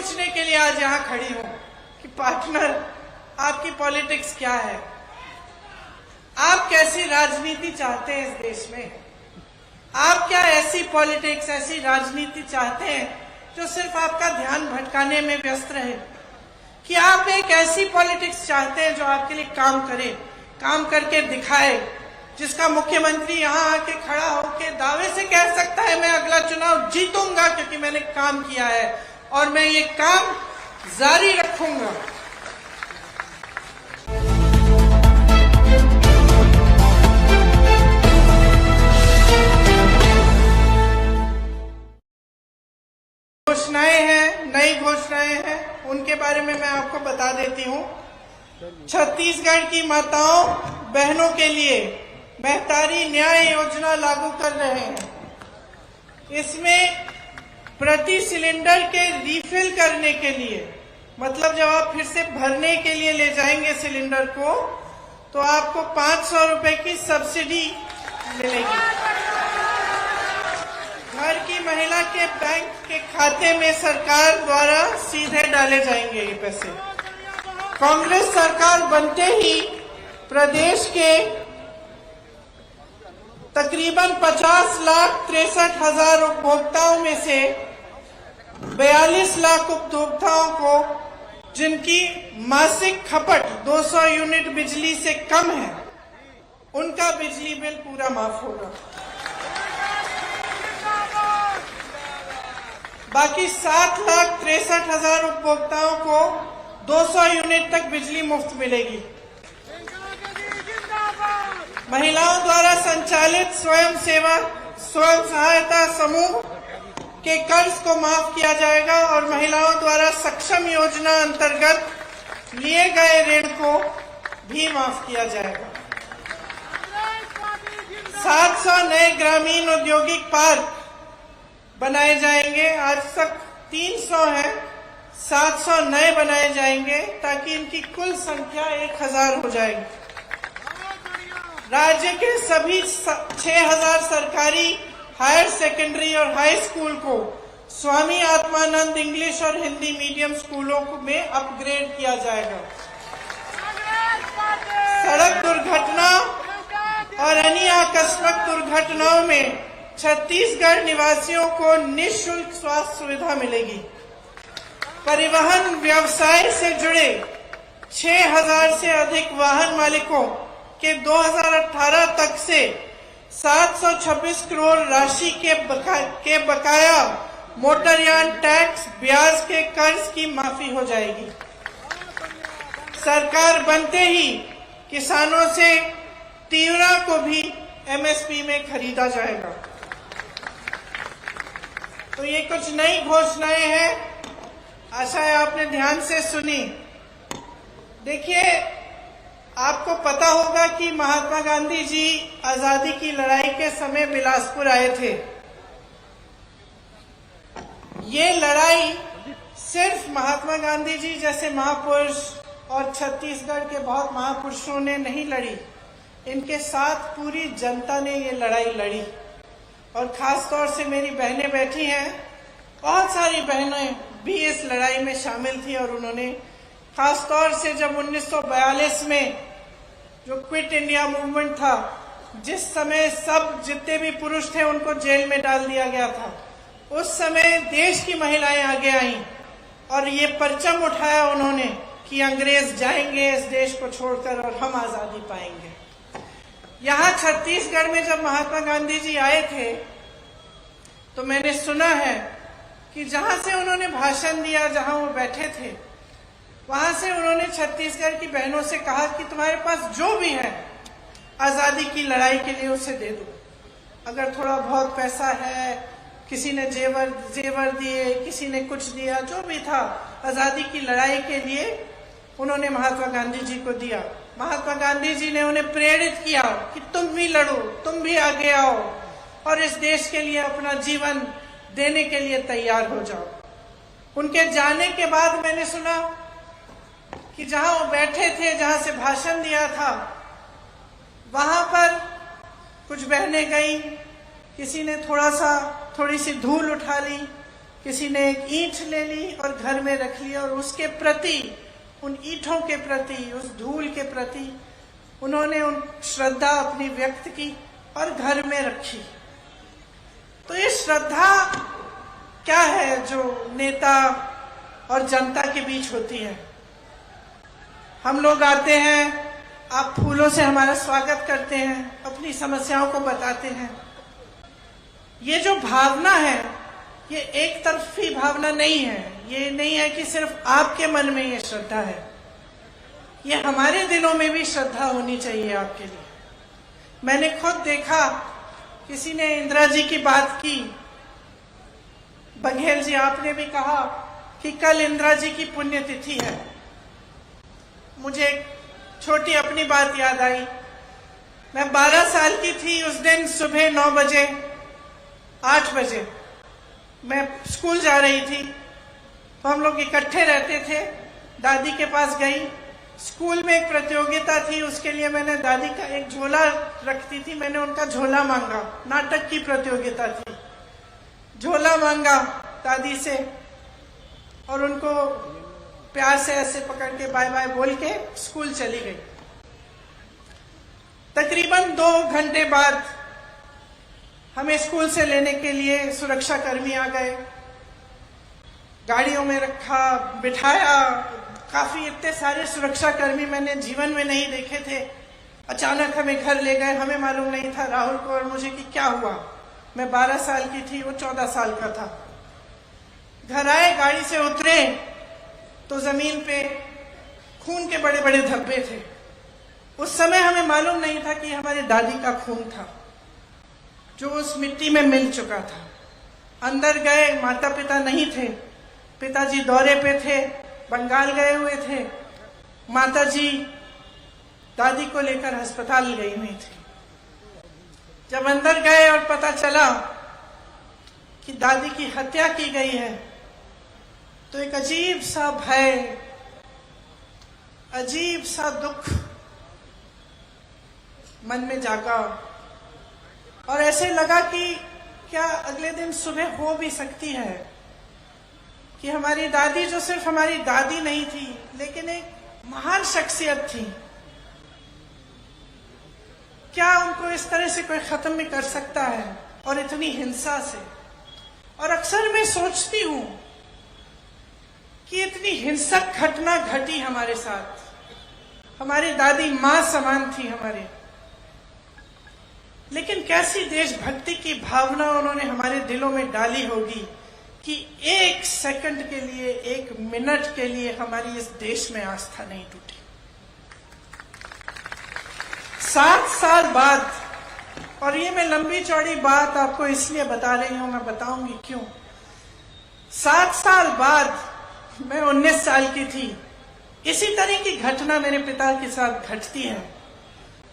पूछने के लिए आज यहाँ खड़ी हूँ कि पार्टनर, आपकी पॉलिटिक्स क्या है? आप कैसी राजनीति चाहते हैं इस देश में? आप क्या ऐसी पॉलिटिक्स, ऐसी राजनीति चाहते हैं जो सिर्फ आपका ध्यान भटकाने में व्यस्त रहे? कि आप एक ऐसी पॉलिटिक्स चाहते हैं जो आपके लिए काम करे, काम करके दिखाए, जिसका मुख्यमंत्री यहाँ आके खड़ा होके दावे से कह सकता है मैं अगला चुनाव जीतूंगा क्योंकि मैंने काम किया है और मैं ये काम जारी रखूंगा। घोषणाएं हैं, नई घोषणाएं हैं, उनके बारे में मैं आपको बता देती हूँ। छत्तीसगढ़ की माताओं बहनों के लिए बेहतरी न्याय योजना लागू कर रहे हैं। इसमें प्रति सिलेंडर के रिफिल करने के लिए, मतलब जब आप फिर से भरने के लिए ले जाएंगे सिलेंडर को, तो आपको 500 रुपए की सब्सिडी मिलेगी। घर की महिला के बैंक के खाते में सरकार द्वारा सीधे डाले जाएंगे ये पैसे। कांग्रेस सरकार बनते ही प्रदेश के तकरीबन 50,63,000 उपभोक्ताओं में से 42 लाख उपभोक्ताओं को जिनकी मासिक खपत 200 यूनिट बिजली से कम है, उनका बिजली बिल पूरा माफ होगा। बाकी 7,63,000 उपभोक्ताओं को 200 यूनिट तक बिजली मुफ्त मिलेगी। महिलाओं द्वारा संचालित स्वयं सहायता समूह के कर्ज को माफ किया जाएगा और महिलाओं द्वारा सक्षम योजना अंतर्गत लिए गए ऋण को भी माफ किया जाएगा। 700 नए ग्रामीण औद्योगिक पार्क बनाए जाएंगे। आज तक 300 हैं, 700 नए बनाए जाएंगे ताकि इनकी कुल संख्या 1000 हो जाएगी। राज्य के सभी 6000 सरकारी हायर सेकेंडरी और हाई स्कूल को स्वामी आत्मानंद इंग्लिश और हिंदी मीडियम स्कूलों में अपग्रेड किया जाएगा। सड़क दुर्घटना और अन्य आकस्मिक दुर्घटनाओं में छत्तीसगढ़ निवासियों को निःशुल्क स्वास्थ्य सुविधा मिलेगी। परिवहन व्यवसाय से जुड़े 6000 से अधिक वाहन मालिकों के 2018 तक से 726 करोड़ राशि के बकाया मोटरयान टैक्स ब्याज के कर्ज की माफी हो जाएगी। सरकार बनते ही किसानों से तिवरा को भी एमएसपी में खरीदा जाएगा। तो ये कुछ नई घोषणाएं हैं, आशा है आपने ध्यान से सुनी। देखिए, आपको पता होगा कि महात्मा गांधी जी आजादी की लड़ाई के समय बिलासपुर आए थे। ये लड़ाई सिर्फ महात्मा गांधी जी जैसे महापुरुष और छत्तीसगढ़ के बहुत महापुरुषों ने नहीं लड़ी, इनके साथ पूरी जनता ने ये लड़ाई लड़ी। और खास तौर से मेरी बहनें बैठी हैं, बहुत सारी बहनें भी इस लड़ाई में शामिल थी और उन्होंने खास तौर से जब 1942 में जो क्विट इंडिया मूवमेंट था, जिस समय सब जितने भी पुरुष थे उनको जेल में डाल दिया गया था, उस समय देश की महिलाएं आगे आईं और ये परचम उठाया उन्होंने कि अंग्रेज जाएंगे इस देश को छोड़कर और हम आजादी पाएंगे। यहाँ छत्तीसगढ़ में जब महात्मा गांधी जी आए थे तो मैंने सुना है कि जहां से उन्होंने भाषण दिया, जहां वो बैठे थे, वहां से उन्होंने छत्तीसगढ़ की बहनों से कहा कि तुम्हारे पास जो भी है आजादी की लड़ाई के लिए उसे दे दो। अगर थोड़ा बहुत पैसा है, किसी ने जेवर दिए, किसी ने कुछ दिया, जो भी था आजादी की लड़ाई के लिए उन्होंने महात्मा गांधी जी को दिया। महात्मा गांधी जी ने उन्हें प्रेरित किया कि तुम भी लड़ो, तुम भी आगे आओ और इस देश के लिए अपना जीवन देने के लिए तैयार हो जाओ। उनके जाने के बाद मैंने सुना कि जहां वो बैठे थे, जहां से भाषण दिया था, वहां पर कुछ बहनें गई, किसी ने थोड़ी सी धूल उठा ली, किसी ने एक ईंट ले ली और घर में रख ली और उसके प्रति, उन ईंटों के प्रति, उस धूल के प्रति उन्होंने उन श्रद्धा अपनी व्यक्त की और घर में रखी। तो ये श्रद्धा क्या है जो नेता और जनता के बीच होती है? हम लोग आते हैं, आप फूलों से हमारा स्वागत करते हैं, अपनी समस्याओं को बताते हैं। ये जो भावना है ये एक तरफी भावना नहीं है। ये नहीं है कि सिर्फ आपके मन में ये श्रद्धा है, ये हमारे दिलों में भी श्रद्धा होनी चाहिए आपके लिए। मैंने खुद देखा, किसी ने इंदिरा जी की बात की, बघेल जी आपने भी कहा कि कल इंदिरा जी की पुण्यतिथि है। मुझे एक छोटी अपनी बात याद आई। मैं 12 साल की थी, उस दिन सुबह 9 बजे 8 बजे मैं स्कूल जा रही थी, तो हम लोग इकट्ठे रहते थे। दादी के पास गई, स्कूल में एक प्रतियोगिता थी, उसके लिए मैंने दादी का एक झोला रखती थी, मैंने उनका झोला मांगा। नाटक की प्रतियोगिता थी, झोला मांगा दादी से और उनको प्यार से ऐसे पकड़ के बाय बाय बोल के स्कूल चली गई। तकरीबन 2 घंटे बाद हमें स्कूल से लेने के लिए सुरक्षा कर्मी आ गए, गाड़ियों में रखा, बिठाया। काफी इतने सारे सुरक्षा कर्मी मैंने जीवन में नहीं देखे थे। अचानक हमें घर ले गए, हमें मालूम नहीं था राहुल को और मुझे कि क्या हुआ। मैं 12 साल की थी, वो 14 साल का था। घर आए, गाड़ी से उतरे तो जमीन पे खून के बड़े बड़े धब्बे थे। उस समय हमें मालूम नहीं था कि हमारी दादी का खून था जो उस मिट्टी में मिल चुका था। अंदर गए, माता पिता नहीं थे, पिताजी दौरे पे थे, बंगाल गए हुए थे। माताजी दादी को लेकर अस्पताल गई हुई थी। जब अंदर गए और पता चला कि दादी की हत्या की गई है, तो एक अजीब सा भय, अजीब सा दुख मन में जागा और ऐसे लगा कि क्या अगले दिन सुबह हो भी सकती है कि हमारी दादी, जो सिर्फ हमारी दादी नहीं थी लेकिन एक महान शख्सियत थी, क्या उनको इस तरह से कोई खत्म भी कर सकता है और इतनी हिंसा से। और अक्सर मैं सोचती हूं कि इतनी हिंसक घटना घटी हमारे साथ। हमारी दादी मां समान थी हमारे, लेकिन कैसी देशभक्ति की भावना उन्होंने हमारे दिलों में डाली होगी कि 1 सेकंड के लिए, 1 मिनट के लिए हमारी इस देश में आस्था नहीं टूटी। 7 साल बाद, और ये मैं लंबी चौड़ी बात आपको इसलिए बता रही हूं, मैं बताऊंगी क्यों। 7 साल बाद, मैं 19 साल की थी, इसी तरह की घटना मेरे पिता के साथ घटती है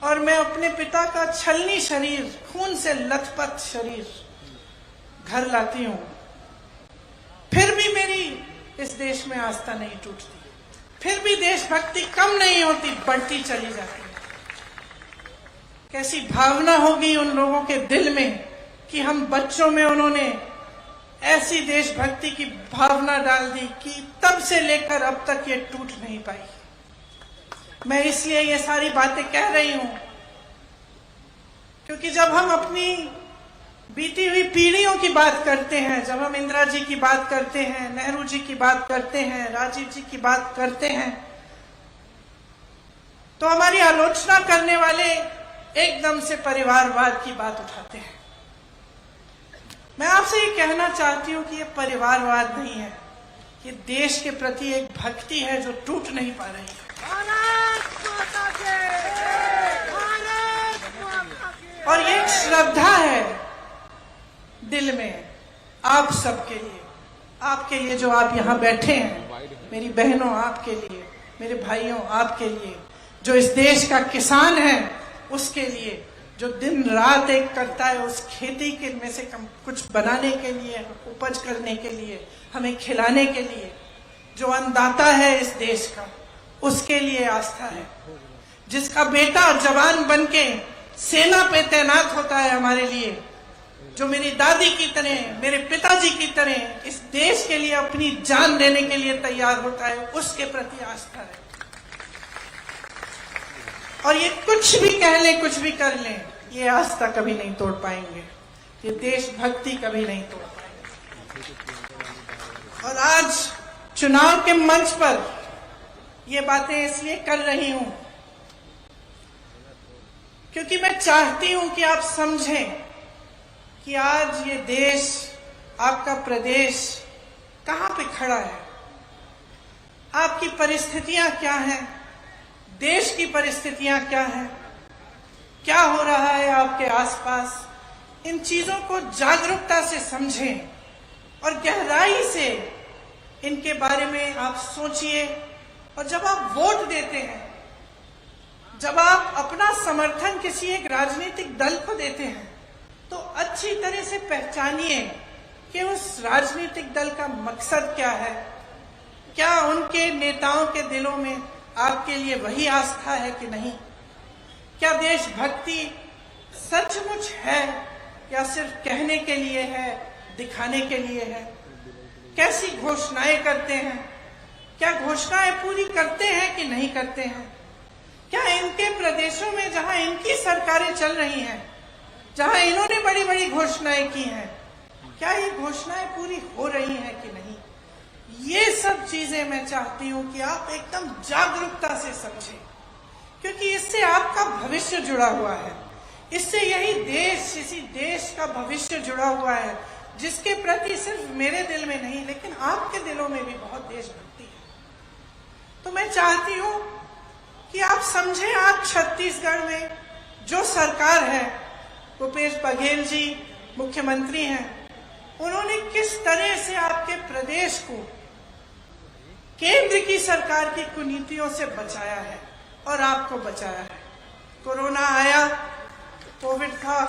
और मैं अपने पिता का छलनी शरीर, खून से लथपथ शरीर घर लाती हूं। फिर भी मेरी इस देश में आस्था नहीं टूटती, फिर भी देशभक्ति कम नहीं होती, बढ़ती चली जाती है। कैसी भावना होगी उन लोगों के दिल में कि हम बच्चों में उन्होंने ऐसी देशभक्ति की भावना डाल दी कि तब से लेकर अब तक ये टूट नहीं पाई। मैं इसलिए ये सारी बातें कह रही हूं क्योंकि जब हम अपनी बीती हुई पीढ़ियों की बात करते हैं, जब हम इंदिरा जी की बात करते हैं, नेहरू जी की बात करते हैं, राजीव जी की बात करते हैं, तो हमारी आलोचना करने वाले एकदम से परिवारवाद की बात उठाते हैं। मैं आपसे ये कहना चाहती हूं कि ये परिवारवाद नहीं है, ये देश के प्रति एक भक्ति है जो टूट नहीं पा रही है। और ये एक श्रद्धा है दिल में आप सबके लिए, आपके लिए जो आप यहाँ बैठे हैं, मेरी बहनों आपके लिए, मेरे भाइयों आपके लिए, जो इस देश का किसान है उसके लिए, जो दिन रात एक करता है उस खेती के में से कुछ बनाने के लिए, उपज करने के लिए, हमें खिलाने के लिए, जो अन्नदाता है इस देश का, उसके लिए आस्था है। जिसका बेटा जवान बनके सेना पे तैनात होता है हमारे लिए, जो मेरी दादी की तरह, मेरे पिताजी की तरह इस देश के लिए अपनी जान देने के लिए तैयार होता है, उसके प्रति आस्था है। और ये कुछ भी कह लें, कुछ भी कर लें, ये आस्था कभी नहीं तोड़ पाएंगे, ये देशभक्ति कभी नहीं तोड़ पाएंगे। और आज चुनाव के मंच पर ये बातें इसलिए कर रही हूं क्योंकि मैं चाहती हूं कि आप समझें कि आज ये देश, आपका प्रदेश कहां पे खड़ा है, आपकी परिस्थितियां क्या हैं, देश की परिस्थितियां क्या हैं, क्या हो रहा है आपके आसपास। इन चीजों को जागरूकता से समझें और गहराई से इनके बारे में आप सोचिए। और जब आप वोट देते हैं, जब आप अपना समर्थन किसी एक राजनीतिक दल को देते हैं, तो अच्छी तरह से पहचानिए कि उस राजनीतिक दल का मकसद क्या है। क्या उनके नेताओं के दिलों में आपके लिए वही आस्था है कि नहीं? क्या देशभक्ति सचमुच है या सिर्फ कहने के लिए है, दिखाने के लिए है? कैसी घोषणाएं करते हैं, क्या घोषणाएं पूरी करते हैं कि नहीं करते हैं? क्या इनके प्रदेशों में जहां इनकी सरकारें चल रही हैं, जहां इन्होंने बड़ी बड़ी घोषणाएं की हैं, क्या ये घोषणाएं पूरी हो रही हैं कि नहीं? ये सब चीजें मैं चाहती हूं कि आप एकदम जागरूकता से समझें, क्योंकि इससे आपका भविष्य जुड़ा हुआ है। इससे यही देश, इसी देश का भविष्य जुड़ा हुआ है, जिसके प्रति सिर्फ मेरे दिल में नहीं लेकिन आपके दिलों में भी बहुत देशभक्ति है। तो मैं चाहती हूं कि आप समझें, आप छत्तीसगढ़ में जो सरकार है, भूपेश बघेल जी मुख्यमंत्री हैं, उन्होंने किस तरह से आपके प्रदेश को केंद्र की सरकार की कुनीतियों से बचाया है और आपको बचाया है। कोरोना आया, कोविड था,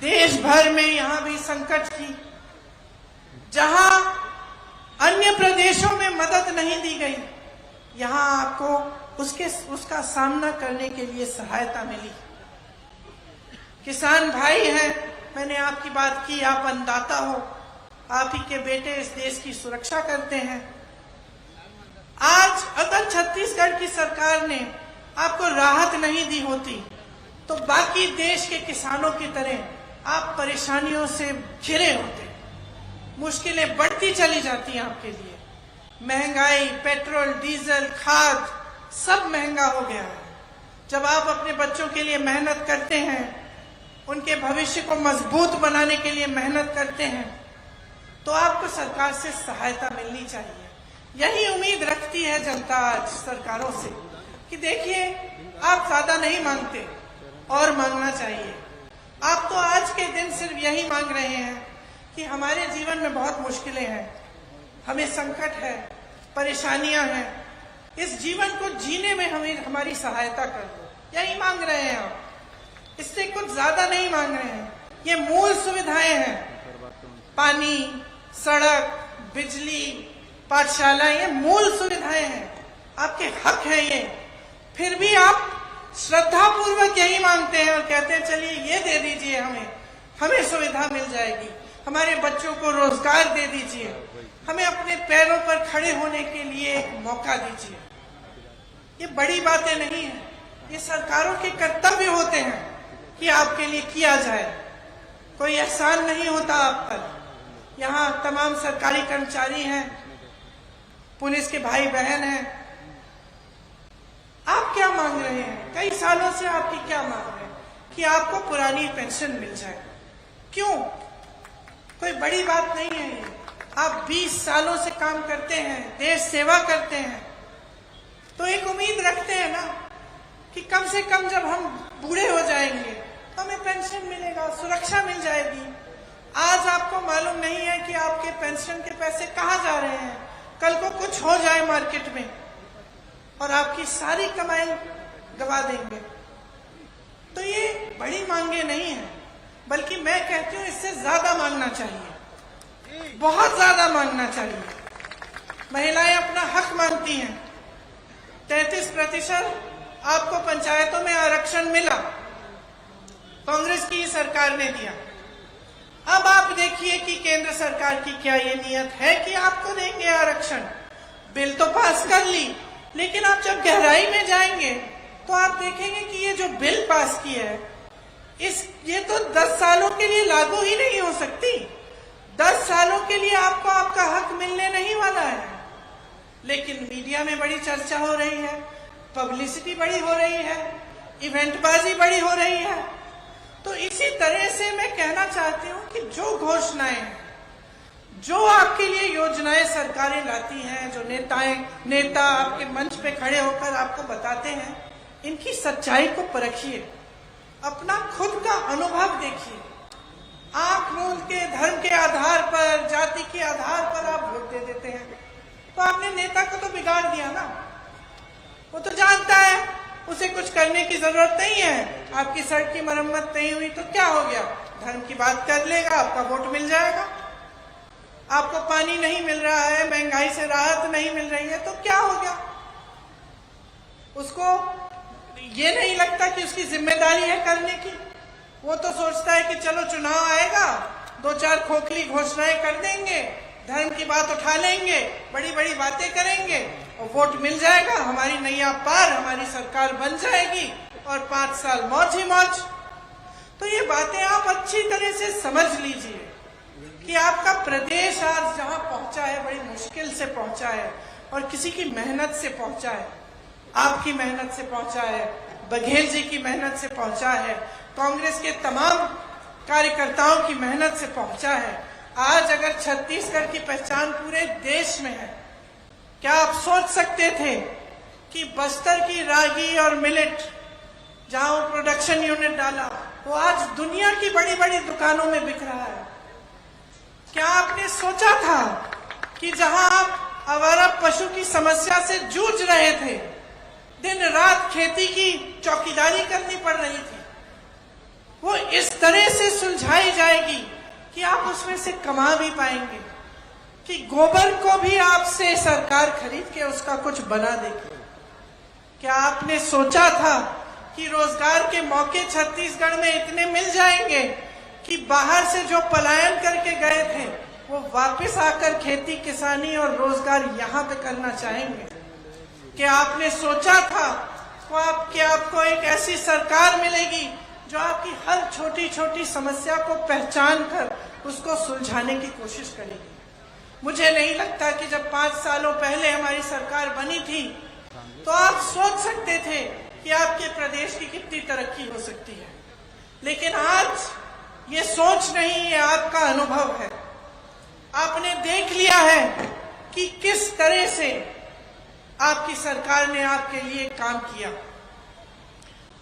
देश भर में यहां भी संकट थी, जहां अन्य प्रदेशों में मदद नहीं दी गई, यहां आपको उसका सामना करने के लिए सहायता मिली। किसान भाई हैं, मैंने आपकी बात की, आप अन्नदाता हो, आप ही के बेटे इस देश की सुरक्षा करते हैं। आज अगर छत्तीसगढ़ की सरकार ने आपको राहत नहीं दी होती तो बाकी देश के किसानों की तरह आप परेशानियों से घिरे होते, मुश्किलें बढ़ती चली जाती आपके लिए। महंगाई, पेट्रोल, डीजल, खाद सब महंगा हो गया है। जब आप अपने बच्चों के लिए मेहनत करते हैं, उनके भविष्य को मजबूत बनाने के लिए मेहनत करते हैं, तो आपको सरकार से सहायता मिलनी चाहिए। यही उम्मीद रखती है जनता आज सरकारों से कि देखिए, आप ज्यादा नहीं मांगते और मांगना चाहिए। आप तो आज के दिन सिर्फ यही मांग रहे हैं कि हमारे जीवन में बहुत मुश्किलें हैं, हमें संकट है, परेशानियां हैं, इस जीवन को जीने में हमें हमारी सहायता कर दो, यही मांग रहे हैं आप। इससे कुछ ज्यादा नहीं मांग रहे हैं। ये मूल सुविधाएं हैं, पानी, सड़क, बिजली, पाठशाला, ये मूल सुविधाएं हैं, आपके हक है ये। फिर भी आप श्रद्धा पूर्वक यही मांगते हैं और कहते हैं चलिए ये दे दीजिए, हमें सुविधा मिल जाएगी, हमारे बच्चों को रोजगार दे दीजिए, हमें अपने पैरों पर खड़े होने के लिए एक मौका दीजिए। ये बड़ी बातें नहीं है, ये सरकारों के कर्तव्य होते हैं कि आपके लिए किया जाए। कोई एहसान नहीं होता आप पर। यहाँ तमाम सरकारी कर्मचारी हैं, पुलिस के भाई बहन हैं। आप क्या मांग रहे हैं? कई सालों से आपकी क्या मांग रहे हैं कि आपको पुरानी पेंशन मिल जाए। क्यों? कोई बड़ी बात नहीं है ये। आप 20 सालों से काम करते हैं, देश सेवा करते हैं, तो एक उम्मीद रखते हैं ना कि कम से कम जब हम बूढ़े हो जाएंगे तो हमें पेंशन मिलेगा, सुरक्षा मिल जाएगी। आज आपको मालूम नहीं है कि आपके पेंशन के पैसे कहाँ जा रहे हैं। कल को कुछ हो जाए मार्केट में और आपकी सारी कमाई गवा देंगे। तो ये बड़ी मांगे नहीं है, बल्कि मैं कहती हूँ इससे ज्यादा मांगना चाहिए, बहुत ज्यादा मांगना चाहिए। महिलाएं अपना हक मांगती हैं। 33% आपको पंचायतों में आरक्षण मिला, कांग्रेस की ही सरकार ने दिया। अब आप देखिए कि केंद्र सरकार की क्या ये नियत है कि आपको देंगे आरक्षण। बिल तो पास कर ली, लेकिन आप जब गहराई में जाएंगे तो आप देखेंगे कि ये जो बिल पास की है ये तो 10 सालों के लिए लागू ही नहीं हो सकती। 10 सालों के लिए आपको आपका हक मिलने नहीं वाला है। लेकिन मीडिया में बड़ी चर्चा हो रही है, पब्लिसिटी बड़ी हो रही है, इवेंटबाजी बड़ी हो रही है। तो इसी तरह से मैं कहना चाहती हूं कि जो घोषणाएं, जो आपके लिए योजनाएं सरकारें लाती हैं, जो नेता आपके मंच पे खड़े होकर आपको बताते हैं, इनकी सच्चाई को परखिए, अपना खुद का अनुभव देखिए। आप मूल के धर्म के आधार पर, जाति के आधार पर आप वोट दे देते हैं, तो आपने नेता को तो बिगाड़ दिया ना। वो तो जानता है उसे कुछ करने की जरूरत नहीं है। आपकी सड़क की मरम्मत नहीं हुई तो क्या हो गया, धर्म की बात कर लेगा, आपका वोट मिल जाएगा। आपको पानी नहीं मिल रहा है, महंगाई से राहत नहीं मिल रही है तो क्या हो गया। उसको ये नहीं लगता कि उसकी जिम्मेदारी है करने की। वो तो सोचता है कि चलो चुनाव आएगा, 2-4 खोखली घोषणाएं कर देंगे, धर्म की बात उठा लेंगे, बड़ी बड़ी बातें करेंगे और वोट मिल जाएगा, हमारी नैया पार, हमारी सरकार बन जाएगी और 5 साल मौज ही मौज। तो ये बातें आप अच्छी तरह से समझ लीजिए कि आपका प्रदेश आज जहां पहुंचा है बड़ी मुश्किल से पहुंचा है और किसी की मेहनत से पहुंचा है। आपकी मेहनत से पहुंचा है, बघेल जी की मेहनत से पहुंचा है, कांग्रेस के तमाम कार्यकर्ताओं की मेहनत से पहुंचा है। आज अगर छत्तीसगढ़ की पहचान पूरे देश में है, क्या आप सोच सकते थे कि बस्तर की रागी और मिलेट जहां वो प्रोडक्शन यूनिट डाला वो आज दुनिया की बड़ी बड़ी दुकानों में बिक रहा है। क्या आपने सोचा था कि जहां आप आवारा पशु की समस्या से जूझ रहे थे, दिन रात खेती की चौकीदारी करनी पड़ रही थी, वो इस तरह से सुलझाई जाएगी कि आप उसमें से कमा भी पाएंगे, कि गोबर को भी आपसे सरकार खरीद के उसका कुछ बना देगी। क्या आपने सोचा था कि रोजगार के मौके छत्तीसगढ़ में इतने मिल जाएंगे कि बाहर से जो पलायन करके गए थे वो वापस आकर खेती किसानी और रोजगार यहाँ पे करना चाहेंगे? क्या आपने सोचा था कि आपको एक ऐसी सरकार मिलेगी जो आपकी हर छोटी छोटी समस्या को पहचान कर उसको सुलझाने की कोशिश करेगी? मुझे नहीं लगता कि जब 5 सालों पहले हमारी सरकार बनी थी तो आप सोच सकते थे कि आपके प्रदेश की कितनी तरक्की हो सकती है। लेकिन आज ये सोच नहीं, ये आपका अनुभव है। आपने देख लिया है कि किस तरह से आपकी सरकार ने आपके लिए काम किया।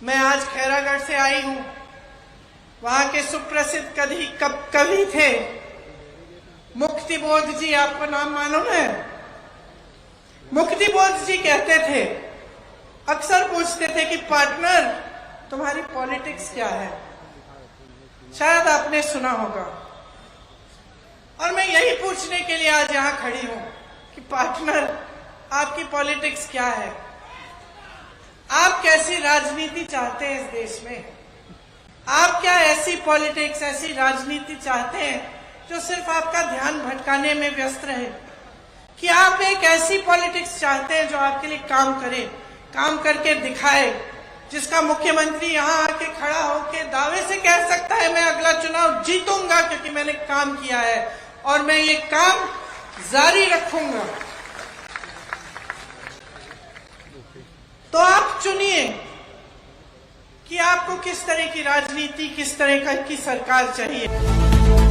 मैं आज खैरागढ़ से आई हूं। वहां के सुप्रसिद्ध कवि थे मुक्तिबोध जी, आपको नाम मालूम है? मुक्तिबोध जी कहते थे, अक्सर पूछते थे कि पार्टनर तुम्हारी पॉलिटिक्स क्या है। शायद आपने सुना होगा। और मैं यही पूछने के लिए आज यहां खड़ी हूं कि पार्टनर आपकी पॉलिटिक्स क्या है? आप कैसी राजनीति चाहते हैं इस देश में? आप क्या ऐसी पॉलिटिक्स, ऐसी राजनीति चाहते हैं जो सिर्फ आपका ध्यान भटकाने में व्यस्त रहे? कि आप एक ऐसी पॉलिटिक्स चाहते हैं जो आपके लिए काम करे, काम करके दिखाए, जिसका मुख्यमंत्री यहाँ आके खड़ा होके दावे से कह सकता है मैं अगला चुनाव जीतूंगा क्योंकि मैंने काम किया है और मैं ये काम जारी रखूंगा? तो आप चुनिए कि आपको किस तरह की राजनीति, किस तरह की सरकार चाहिए।